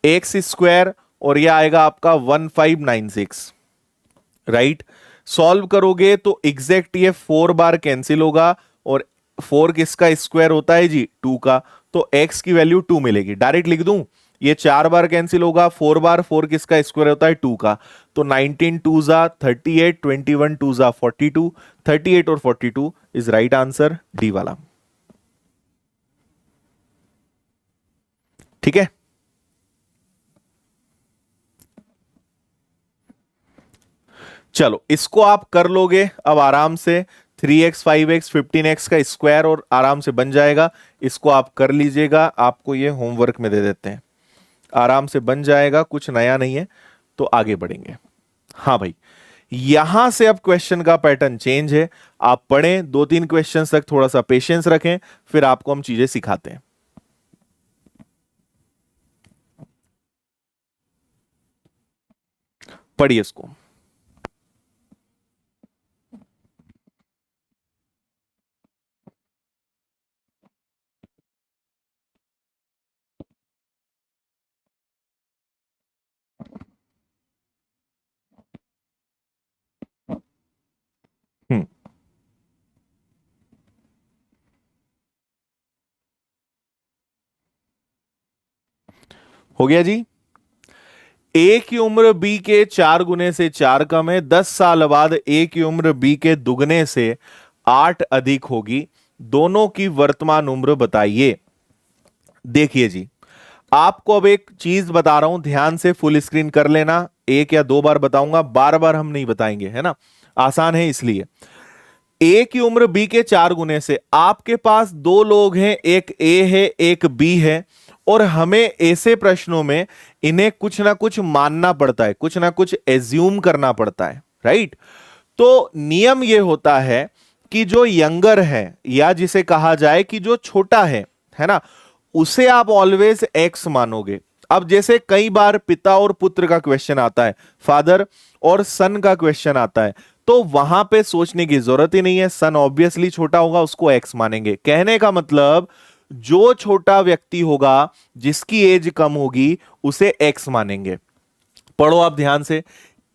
एक्स स्क्वायर, और यह आएगा आपका 1596, राइट। सॉल्व करोगे तो एग्जैक्ट ये 4 बार कैंसिल होगा, और 4 किसका स्क्वायर होता है जी, 2 का। तो x की वैल्यू 2 मिलेगी, डायरेक्ट लिख दूं, ये 4 बार कैंसिल होगा, 4 बार, 4 किसका स्क्वायर होता है, 2 का। तो 19 2 जा 38, 21 2 जा 42, 38 और 42 इज राइट आंसर, डी वाला। ठीक है, चलो इसको आप कर लोगे अब आराम से। 3x 5x 15x का स्क्वायर और आराम से बन जाएगा, इसको आप कर लीजिएगा, आपको ये होमवर्क में दे देते हैं, आराम से बन जाएगा, कुछ नया नहीं है। तो आगे बढ़ेंगे। हाँ भाई, यहां से अब क्वेश्चन का पैटर्न चेंज है, आप पढ़ें 2-3 क्वेश्चन तक, थोड़ा सा पेशेंस रखें, फिर आपको हम चीजें सिखाते हैं। पढ़िए इसको। हम्म, हो गया जी। ए की उम्र बी के 4 गुने से 4 कम है, 10 साल बाद ए की उम्र बी के दुगने से 8 अधिक होगी, दोनों की वर्तमान उम्र बताइए। देखिए जी, आपको अब एक चीज बता रहा हूं, ध्यान से फुल स्क्रीन कर लेना, एक या दो बार बताऊंगा, बार बार हम नहीं बताएंगे, है ना, आसान है इसलिए। ए की उम्र बी के 4 गुने से, आपके पास दो लोग हैं, एक ए है एक बी है, और हमें ऐसे प्रश्नों में इन्हें कुछ ना कुछ मानना पड़ता है, कुछ ना कुछ एज्यूम करना पड़ता है, राइट। तो नियम यह होता है कि जो यंगर है, या जिसे कहा जाए कि जो छोटा है ना, उसे आप ऑलवेज एक्स मानोगे। अब जैसे कई बार पिता और पुत्र का क्वेश्चन आता है, फादर और सन का क्वेश्चन आता है, तो वहां पे सोचने की जरूरत ही नहीं है, सन ऑब्वियसली छोटा होगा, उसको एक्स मानेंगे। कहने का मतलब जो छोटा व्यक्ति होगा, जिसकी एज कम होगी, उसे एक्स मानेंगे। पढ़ो आप ध्यान से,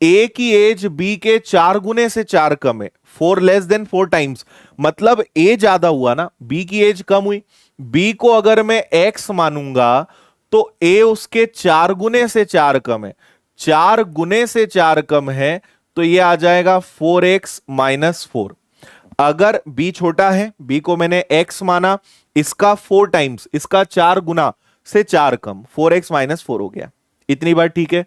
ए की एज बी के 4 गुने से 4 कम है, 4 लेस देन 4 टाइम्स, मतलब ए ज्यादा हुआ ना, बी की एज कम हुई। बी को अगर मैं एक्स मानूंगा तो ए उसके 4 गुने से 4 कम है, 4 गुने से 4 कम है, तो ये आ जाएगा 4x माइनस 4। अगर बी छोटा है, बी को मैंने x माना, इसका 4 टाइम्स, इसका 4 गुना से 4 कम, 4x माइनस 4 हो गया। इतनी बार ठीक है।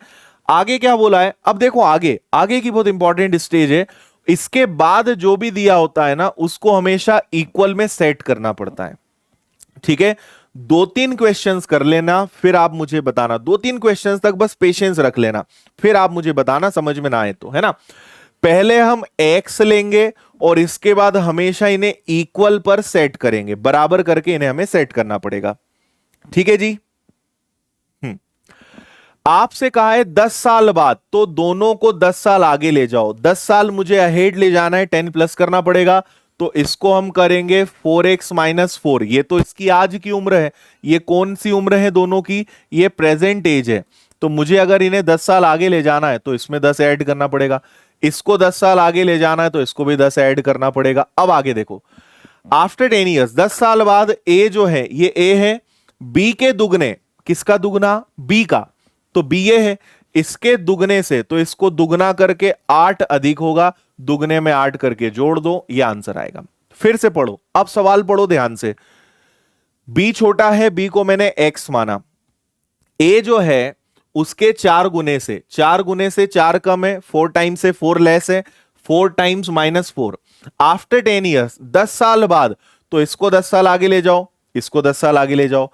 आगे क्या बोला है, अब देखो आगे, आगे की बहुत इंपॉर्टेंट स्टेज है। इसके बाद जो भी दिया होता है ना, उसको हमेशा इक्वल में सेट करना पड़ता है, ठीक है। 2-3 क्वेश्चंस कर लेना, फिर आप मुझे बताना, 2-3 क्वेश्चंस तक बस पेशेंस रख लेना, फिर आप मुझे बताना, समझ में ना आए तो, है ना। पहले हम x लेंगे और इसके बाद हमेशा इन्हें इक्वल पर सेट करेंगे, बराबर करके इन्हें हमें सेट करना पड़ेगा, ठीक है जी। आपसे कहा है 10 साल बाद, तो दोनों को 10 साल आगे ले जाओ, 10 साल मुझे अहेड ले जाना है, 10 प्लस करना पड़ेगा, तो इसको हम करेंगे 4x माइनस 4। ये तो इसकी आज की उम्र है, ये कौन सी उम्र है दोनों की, ये प्रेजेंट एज है। तो मुझे अगर इन्हें 10 साल आगे ले जाना है तो इसमें 10 ऐड करना पड़ेगा, इसको 10 साल आगे ले जाना है तो इसको भी 10 ऐड करना पड़ेगा। अब आगे देखो, आफ्टर 10 ईयर्स, 10 साल बाद ए जो है, ये ए है, बी के दुगने, किसका दुगना, बी का, तो बी ये है, इसके दुगने से, तो इसको दुगना करके 8 अधिक होगा, दुगने में 8 करके जोड़ दो, ये आंसर आएगा। फिर से पढ़ो, अब सवाल पढ़ो ध्यान से। बी छोटा है, बी को मैंने एक्स माना, ए जो है उसके 4 गुने से, 4 गुने से 4 कम है, 4 टाइम्स से 4 लेस है, 4 टाइम्स माइनस 4। आफ्टर 10 ईयर्स, 10 साल बाद, तो इसको 10 साल आगे ले जाओ, इसको 10 साल आगे ले जाओ,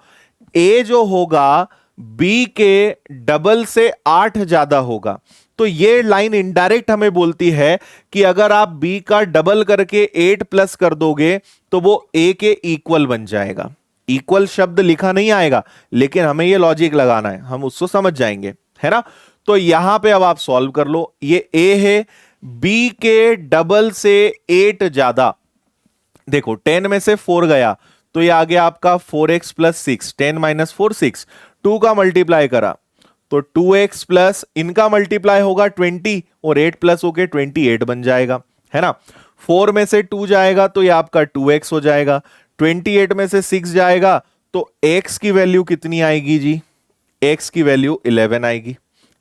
ए जो होगा बी के डबल से 8 ज्यादा होगा। तो ये लाइन इनडायरेक्ट हमें बोलती है कि अगर आप बी का डबल करके 8 प्लस कर दोगे तो वो ए के इक्वल बन जाएगा। इक्वल शब्द लिखा नहीं आएगा, लेकिन हमें ये लॉजिक लगाना है, हम उसको समझ जाएंगे, है ना। तो यहां पे अब आप सॉल्व कर लो, ये ए है, बी के डबल से 8 ज्यादा, देखो 10 में से 4 गया, तो ये आ गया आपका 4x प्लस 6, 10 माइनस 4 6, 2 का मल्टीप्लाई करा तो 2x प्लस इनका मल्टीप्लाई होगा 20, और 8 प्लस होके 28 बन जाएगा, है ना। 4 में से 2 जाएगा तो ये आपका 2x हो जाएगा, 28 में से 6 जाएगा तो x की वैल्यू कितनी आएगी जी, x की वैल्यू 11 आएगी,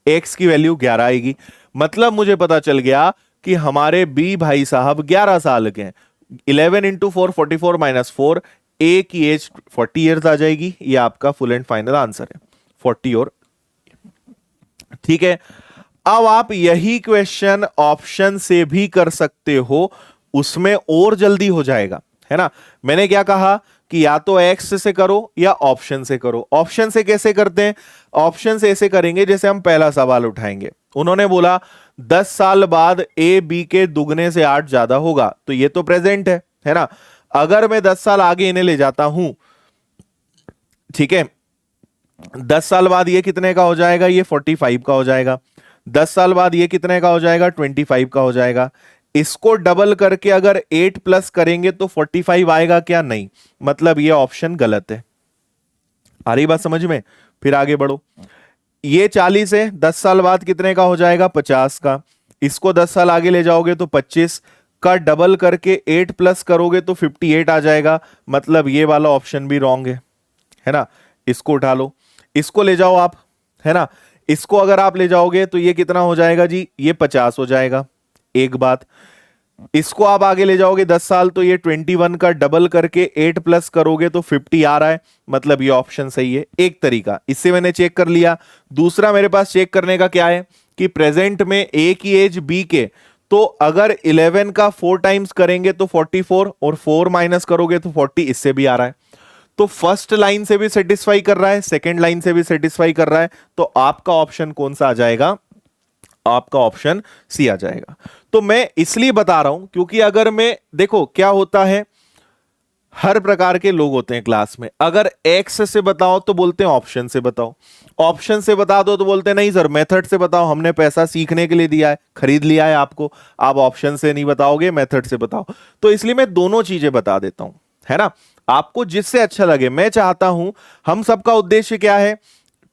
x की वैल्यू 11 आएगी। मतलब मुझे पता चल गया कि हमारे बी भाई साहब 11 साल के हैं। 11 इंटू 4 44 माइनस 4, ए की एज 40 ईयर्स आ जाएगी। ये आपका फुल एंड फाइनल आंसर है, 40 और, ठीक है। अब आप यही क्वेश्चन ऑप्शन से भी कर सकते हो, उसमें और जल्दी हो जाएगा, है ना। मैंने क्या कहा कि या तो एक्स से करो या ऑप्शन से करो। ऑप्शन से कैसे करते हैं, ऑप्शन से ऐसे करेंगे जैसे हम पहला सवाल उठाएंगे, उन्होंने बोला 10 साल बाद ए बी के दुगने से 8 ज्यादा होगा, तो ये तो प्रेजेंट है ना। अगर मैं 10 साल आगे इन्हें ले जाता हूं, ठीक है, 10 साल बाद ये कितने का हो जाएगा, ये 45 का हो जाएगा, 10 साल बाद ये कितने का हो जाएगा, 25 का हो जाएगा। इसको डबल करके अगर 8 प्लस करेंगे तो 45 आएगा क्या, नहीं, मतलब ये ऑप्शन गलत है। आ रही बात समझ में। फिर आगे बढ़ो, ये 40 है, 10 साल बाद कितने का हो जाएगा, 50 का। इसको 10 साल आगे ले जाओगे तो 25 का डबल करके 8 प्लस करोगे तो 58 आ जाएगा, मतलब ये वाला ऑप्शन भी रॉन्ग है ना। इसको उठा लो, इसको ले जाओ आप, है ना। इसको अगर आप ले जाओगे तो ये कितना हो जाएगा जी, ये 50 हो जाएगा। एक बात, इसको आप आगे ले जाओगे 10 साल, तो ये 21 का डबल करके 8 प्लस करोगे तो 50 आ रहा है, मतलब ये ऑप्शन सही है। एक तरीका, इससे मैंने चेक कर लिया। दूसरा मेरे पास चेक करने का क्या है कि प्रेजेंट में ए की एज बी के, तो अगर 11 का 4 टाइम्स करेंगे तो 44, और 4 माइनस करोगे तो 40, इससे भी आ रहा है। तो फर्स्ट लाइन से भी सेटिस्फाई कर रहा है, सेकेंड लाइन से भी सेटिस्फाई कर रहा है, तो आपका ऑप्शन कौन सा आ जाएगा? आपका ऑप्शन सी आ जाएगा। तो मैं इसलिए बता रहा हूं क्योंकि अगर मैं, देखो क्या होता है, हर प्रकार के लोग होते हैं क्लास में। अगर एक्स से बताओ तो बोलते हैं ऑप्शन से बताओ, ऑप्शन से बता दो तो बोलते हैं नहीं सर मेथड से बताओ, हमने पैसा सीखने के लिए दिया है, खरीद लिया है आपको, आप ऑप्शन से नहीं बताओगे, मेथड से बताओ। तो इसलिए मैं दोनों चीजें बता देता हूं, है ना, आपको जिससे अच्छा लगे। मैं चाहता हूं, हम सबका उद्देश्य क्या है?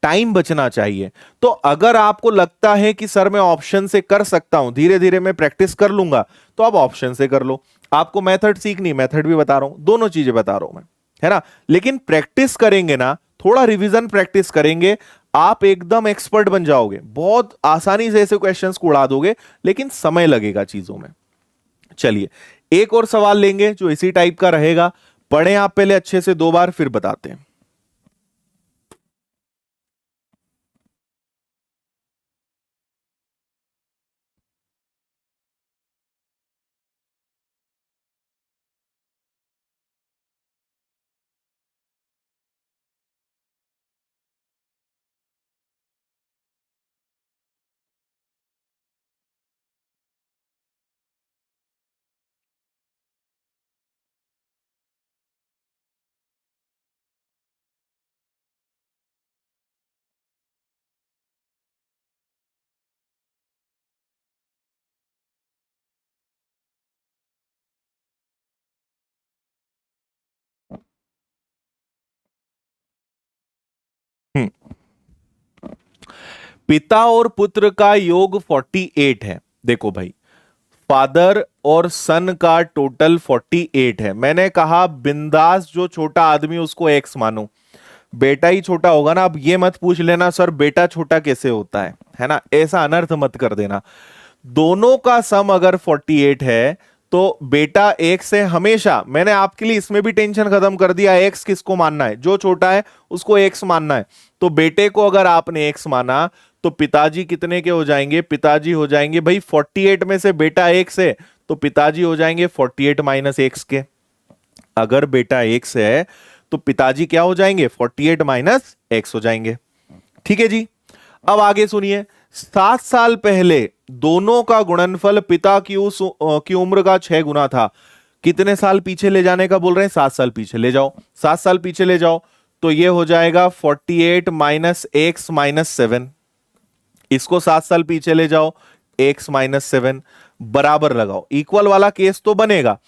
टाइम बचना चाहिए। तो अगर आपको लगता है कि सर मैं ऑप्शन से कर सकता हूं, धीरे धीरे मैं प्रैक्टिस कर लूंगा, तो आप ऑप्शन से कर लो। आपको मेथड सीखनी, मेथड भी बता रहा हूं, दोनों चीजें बता रहा हूं मैं, है ना। लेकिन प्रैक्टिस करेंगे ना, थोड़ा रिवीजन प्रैक्टिस करेंगे, आप एकदम एक्सपर्ट बन जाओगे, बहुत आसानी से ऐसे क्वेश्चंस को उड़ा दोगे, लेकिन समय लगेगा चीजों में। चलिए एक और सवाल लेंगे जो इसी टाइप का रहेगा। पढ़ें आप पहले अच्छे से 2 बार, फिर बताते हैं। हम्म, पिता और पुत्र का योग 48 है। देखो भाई, फादर और सन का टोटल 48 है। मैंने कहा बिंदास जो छोटा आदमी उसको एक्स मानो, बेटा ही छोटा होगा ना। अब ये मत पूछ लेना सर बेटा छोटा कैसे होता है ना, ऐसा अनर्थ मत कर देना। दोनों का सम अगर 48 है तो बेटा एक्स है हमेशा। मैंने आपके लिए इसमें भी टेंशन खत्म कर दिया, एक्स किसको मानना है? जो छोटा है उसको एक्स मानना है। तो बेटे को अगर आपने एक्स माना तो पिताजी कितने के हो जाएंगे? पिताजी हो जाएंगे भाई 48 में से बेटा एक्स है तो पिताजी हो जाएंगे 48 माइनस एक्स के। अगर बेटा एक्स है तो पिताजी क्या हो जाएंगे? 48 माइनस एक्स हो जाएंगे। ठीक है जी। अब आगे सुनिए, 7 साल पहले दोनों का गुणनफल पिता की उम्र का 6 गुना था। कितने साल पीछे ले जाने का बोल रहे हैं? 7 साल पीछे ले जाओ, 7 साल पीछे ले जाओ, तो ये हो जाएगा 48 माइनस एक्स माइनस 7। इसको 7 साल पीछे ले जाओ, एक्स माइनस 7 बराबर लगाओ, इक्वल वाला केस तो बनेगा।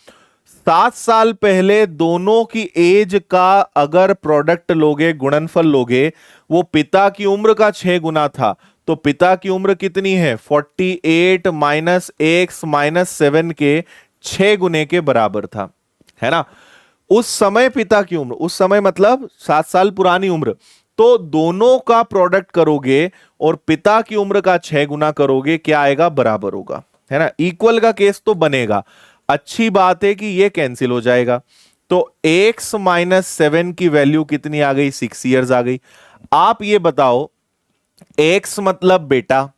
7 साल पहले दोनों की एज का अगर प्रोडक्ट लोगे, गुणनफल लोगे, वो पिता की उम्र का 6 गुना था, तो पिता की उम्र कितनी है? 48 माइनस एक्स माइनस 7 के 6 गुने के बराबर था, है ना। उस समय पिता की उम्र, उस समय मतलब 7 साल पुरानी उम्र, तो दोनों का प्रोडक्ट करोगे और पिता की उम्र का 6 गुना करोगे, क्या आएगा? बराबर होगा, है ना। इक्वल का केस तो बनेगा। अच्छी बात है कि ये कैंसिल हो जाएगा। तो एक्स माइनस 7 की वैल्यू कितनी आ गई? 6 ईयर्स आ गई। आप ये बताओ, एक्स मतलब बेटा,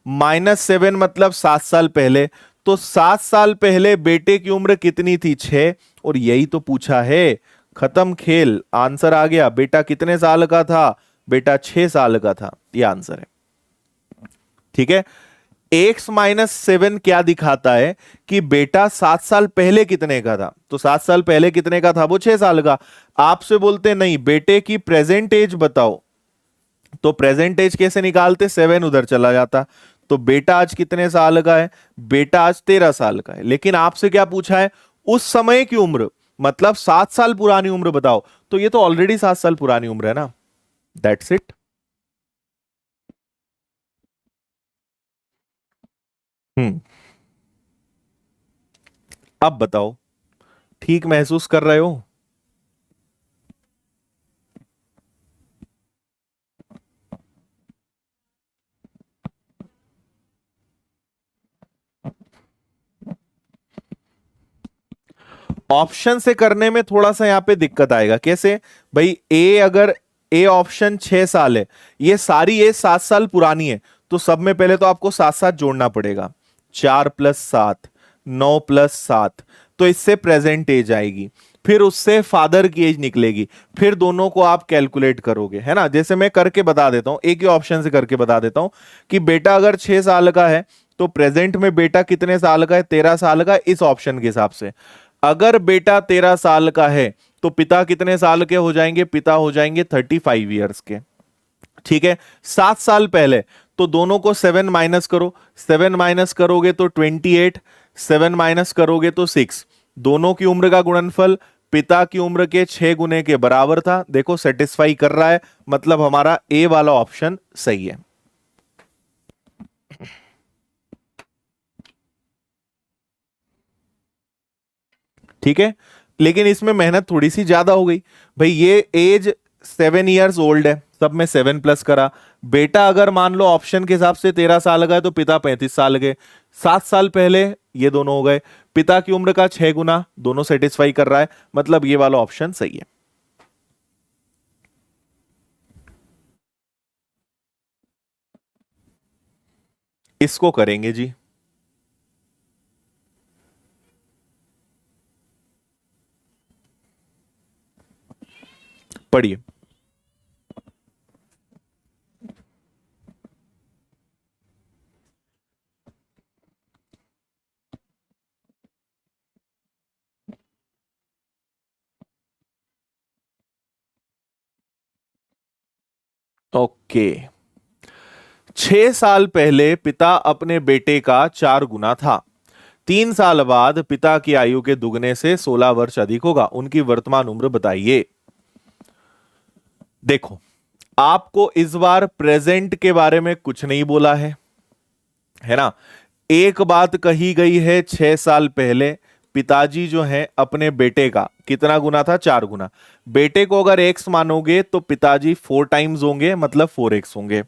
माइनस 7 मतलब 7 साल पहले, तो 7 साल पहले बेटे की उम्र कितनी थी? 6। और यही तो पूछा है, खत्म खेल, आंसर आ गया। बेटा कितने साल का था? बेटा 6 साल का था, ये आंसर है। ठीक है। एक्स माइनस 7 क्या दिखाता है कि बेटा 7 साल पहले कितने का था, तो 7 साल पहले कितने का था? वो 6 साल का। आपसे बोलते नहीं बेटे की प्रेजेंट एज बताओ, तो प्रेजेंट एज कैसे निकालते? 7 उधर चला जाता, तो बेटा आज कितने साल का है? बेटा आज 13 साल का है। लेकिन आपसे क्या पूछा है? उस समय की उम्र, मतलब 7 साल पुरानी उम्र बताओ, तो ये तो ऑलरेडी 7 साल पुरानी उम्र है ना। That's it. हम्म। अब बताओ, ठीक महसूस कर रहे हो? ऑप्शन से करने में थोड़ा सा यहां पे दिक्कत आएगा। कैसे भाई, ए अगर ए ऑप्शन 6 साल है, ये सारी ए 7 साल पुरानी है, तो सब में पहले तो आपको साथ साथ जोड़ना पड़ेगा। 4+7, 9+7, तो इससे प्रेजेंट एज आएगी, फिर उससे फादर की एज निकलेगी, फिर दोनों को आप कैलकुलेट करोगे, है ना। जैसे मैं करके बता देता हूं, एक ही ऑप्शन से करके बता देता हूं कि बेटा अगर 6 साल का है तो प्रेजेंट में बेटा कितने साल का है, 13 साल का, इस ऑप्शन के हिसाब से। अगर बेटा 13 साल का है तो पिता कितने साल के हो जाएंगे, पिता हो जाएंगे 35 ईयर्स के। ठीक है, 7 साल पहले, तो दोनों को 7 माइनस करो, 7 माइनस करोगे तो 28, 7 माइनस करोगे तो 6, दोनों की उम्र का गुणनफल पिता की उम्र के 6 गुने के बराबर था। देखो सेटिस्फाई कर रहा है, मतलब हमारा ए वाला ऑप्शन सही है। ठीक है, लेकिन इसमें मेहनत थोड़ी सी ज्यादा हो गई भाई। ये एज 7 ईयर्स ओल्ड है, सब में 7 प्लस करा। बेटा अगर मान लो ऑप्शन के हिसाब से 13 साल का है तो पिता 35 साल के, 7 साल पहले ये दोनों हो गए, पिता की उम्र का 6 गुना, दोनों सेटिस्फाई कर रहा है, मतलब ये वाला ऑप्शन सही है। इसको करेंगे जी। पढ़िए। ओके, 6 साल पहले पिता अपने बेटे का 4 गुना था। 3 साल बाद पिता की आयु के दुगने से 16 वर्ष अधिक होगा, उनकी वर्तमान उम्र बताइए। देखो, आपको इस बार प्रेजेंट के बारे में कुछ नहीं बोला है ना। एक बात कही गई है, 6 साल पहले पिताजी जो है अपने बेटे का कितना गुना था, 4 गुना। बेटे को अगर एक्स मानोगे तो पिताजी 4 टाइम्स होंगे, मतलब 4x होंगे।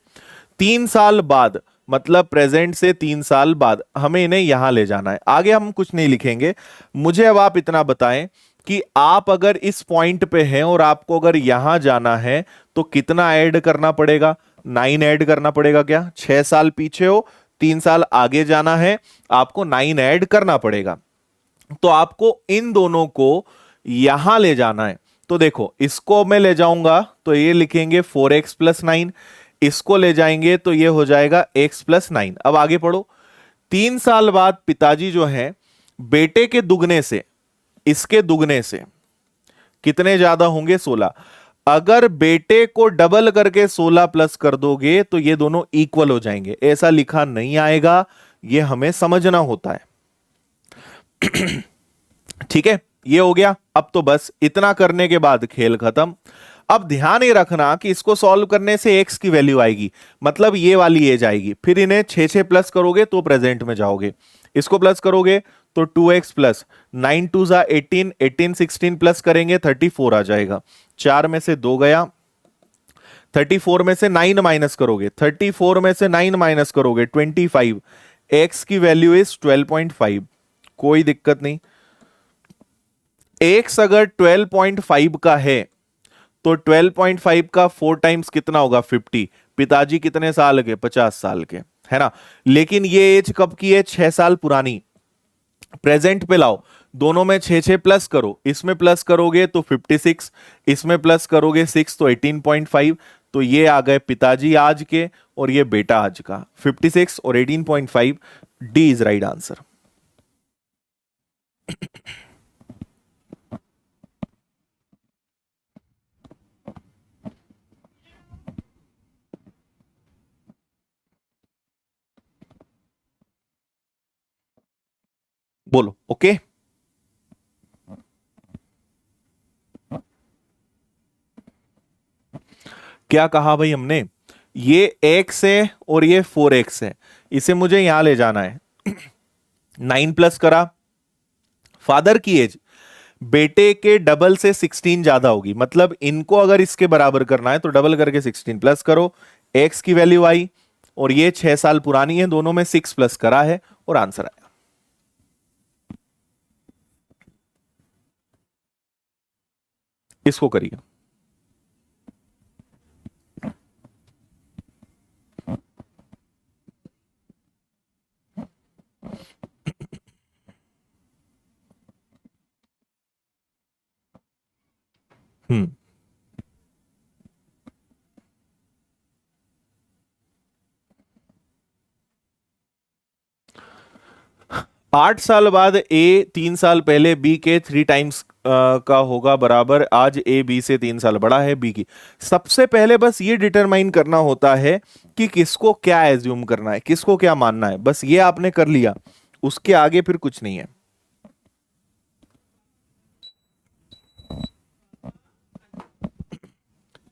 3 साल बाद, मतलब प्रेजेंट से 3 साल बाद, हमें इन्हें यहां ले जाना है, आगे हम कुछ नहीं लिखेंगे। मुझे अब आप इतना बताएं कि आप अगर इस पॉइंट पे हैं और आपको अगर यहां जाना है तो कितना ऐड करना पड़ेगा, 9 ऐड करना पड़ेगा क्या। 6 साल पीछे हो, 3 साल आगे जाना है, आपको 9 ऐड करना पड़ेगा। तो आपको इन दोनों को यहां ले जाना है। तो देखो, इसको मैं ले जाऊंगा तो ये लिखेंगे 4x+9, इसको ले जाएंगे तो ये हो जाएगा x+9। अब आगे पढ़ो। 3 साल बाद पिताजी जो है बेटे के दुगने से, इसके दुगने से कितने ज्यादा होंगे, 16। अगर बेटे को डबल करके 16 प्लस कर दोगे तो ये दोनों इक्वल हो जाएंगे। ऐसा लिखा नहीं आएगा, ये हमें समझना होता है। ठीक है, ये हो गया। अब तो बस इतना करने के बाद खेल खत्म। अब ध्यान ये रखना कि इसको सॉल्व करने से x की वैल्यू आएगी, मतलब ये वाली एज आएगी। फिर इन्हें 6 प्लस करोगे तो प्रेजेंट में जाओगे, इसको प्लस करोगे तो 2x प्लस 9 2 जा 18, 18 16 प्लस करेंगे 34 आ जाएगा। 4 में से 2 गया, 34 में से 9 माइनस करोगे, 34 में से 9 माइनस करोगे 25। x की वैल्यू इज 12.5, कोई दिक्कत नहीं। x अगर 12.5 का है तो 12.5 का 4 टाइम्स कितना होगा, 50। पिताजी कितने साल के, 50 साल के, है ना। लेकिन ये एज कब की है, 6 साल पुरानी। प्रेजेंट पे लाओ, दोनों में 6 प्लस करो, इसमें प्लस करोगे तो 56, इसमें प्लस करोगे 6 तो 18.5। तो ये आ गए पिताजी आज के और ये बेटा आज का, 56 और 18.5। D is right answer. बोलो ओके। क्या कहा भाई हमने, ये x है और ये 4x है, इसे मुझे यहां ले जाना है। 9 प्लस करा, फादर की एज बेटे के डबल से 16 ज्यादा होगी, मतलब इनको अगर इसके बराबर करना है तो डबल करके 16 प्लस करो, x की वैल्यू आई। और ये 6 साल पुरानी है, दोनों में 6 प्लस करा है और आंसर आया। इसको करिए। हम्म 8 साल बाद ए 3 साल पहले बी के 3 टाइम्स का होगा बराबर। आज ए बी से 3 साल बड़ा है बी की। सबसे पहले बस ये डिटरमाइन करना होता है कि किसको क्या एज्यूम करना है, किसको क्या मानना है, बस ये आपने कर लिया, उसके आगे फिर कुछ नहीं है।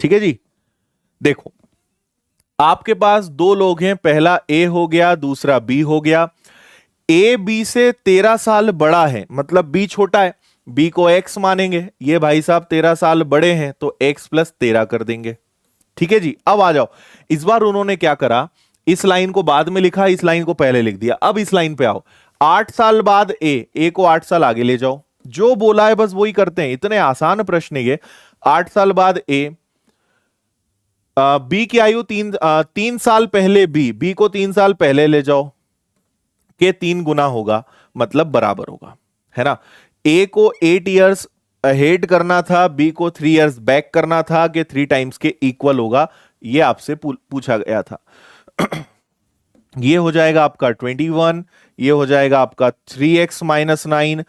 ठीक है जी। देखो आपके पास दो लोग हैं, पहला ए हो गया दूसरा बी हो गया। ए बी से 13 साल बड़ा है, मतलब बी छोटा है, बी को एक्स मानेंगे। ये भाई साहब 13 साल बड़े हैं तो एक्स प्लस 13 कर देंगे। ठीक है जी। अब आ जाओ, इस बार उन्होंने क्या करा, इस लाइन को बाद में लिखा, इस लाइन को पहले लिख दिया। अब इस लाइन पे आओ, 8 साल बाद ए को 8 साल आगे ले जाओ, जो बोला है बस वही करते हैं। इतने आसान प्रश्न ये। 8 साल बाद ए, बी की आयु 3 साल पहले बी को 3 साल पहले ले जाओ, के 3 गुना होगा, मतलब बराबर होगा, है ना। ए को 8 years अहेड करना था, बी को 3 years बैक करना था, कि 3 टाइम्स के इक्वल होगा। ये आपसे पूछा गया था। ये हो जाएगा आपका 21, ये हो जाएगा आपका 3x माइनस 9,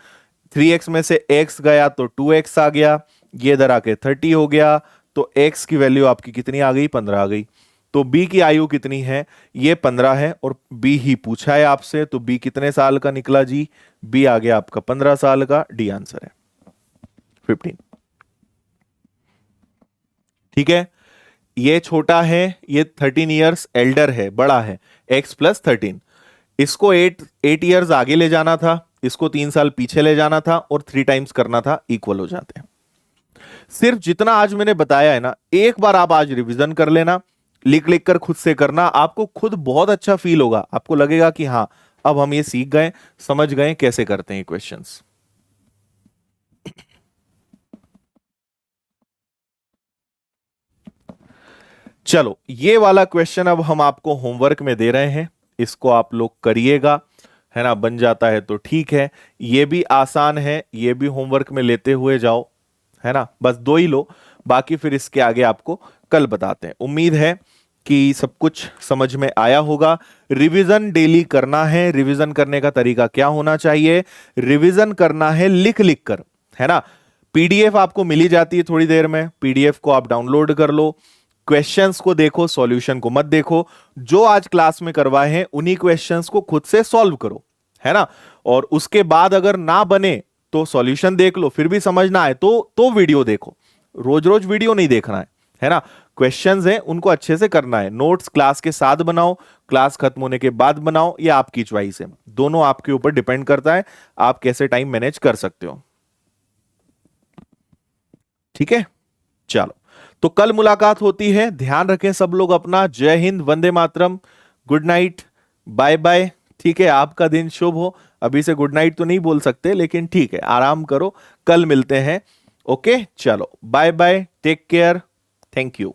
3x में से x गया तो 2x आ गया, ये इधर आके 30 हो गया, तो x की वैल्यू आपकी कितनी आ गई, 15 आ गई। तो b की आयु कितनी है, ये 15 है, और b ही पूछा है आपसे, तो b कितने साल का निकला जी, b आ गया आपका 15 साल का। डी आंसर है 15। ठीक है। ये छोटा है, ये 13 years एल्डर है, बड़ा है, x प्लस 13। इसको 8 years आगे ले जाना था, इसको 3 साल पीछे ले जाना था, और 3 टाइम्स करना था, इक्वल हो जाते हैं। सिर्फ जितना आज मैंने बताया है ना, एक बार आप आज रिवीजन कर लेना, लिख लिख कर खुद से करना, आपको खुद बहुत अच्छा फील होगा। आपको लगेगा कि हाँ अब हम ये सीख गए, समझ गए कैसे करते हैं क्वेश्चंस। चलो ये वाला क्वेश्चन अब हम आपको होमवर्क में दे रहे हैं, इसको आप लोग करिएगा, है ना। बन जाता है तो ठीक है, ये भी आसान है, ये भी होमवर्क में लेते हुए जाओ, है ना। बस 2 ही लो, बाकी फिर इसके आगे आपको कल बताते हैं। उम्मीद है कि सब कुछ समझ में आया होगा। रिवीजन डेली करना है। रिवीजन करने का तरीका क्या होना चाहिए, रिवीजन करना है लिख लिख कर, है ना। पीडीएफ आपको मिली जाती है थोड़ी देर में, पीडीएफ को आप डाउनलोड कर लो, क्वेश्चंस को देखो, सॉल्यूशन को मत देखो। जो आज क्लास में करवाए हैं उन्हीं क्वेश्चंस को खुद से सॉल्व करो, है ना। और उसके बाद अगर ना बने तो सॉल्यूशन देख लो, फिर भी समझ ना आए तो वीडियो देखो। रोज रोज वीडियो नहीं देखना है ना। क्वेश्चंस हैं उनको अच्छे से करना है। नोट्स क्लास के साथ बनाओ, क्लास खत्म होने के बाद बनाओ, ये आपकी चॉइस है, दोनों आपके ऊपर डिपेंड करता है, आप कैसे टाइम मैनेज कर सकते हो। ठीक है, चलो तो कल मुलाकात होती है। ध्यान रखें सब लोग अपना। जय Hind, Vande Mataram, good night, bye bye. ठीक है, आपका दिन शुभ हो। अभी से गुड नाइट तो नहीं बोल सकते, लेकिन ठीक है, आराम करो, कल मिलते हैं। ओके, चलो bye bye, take care, thank you.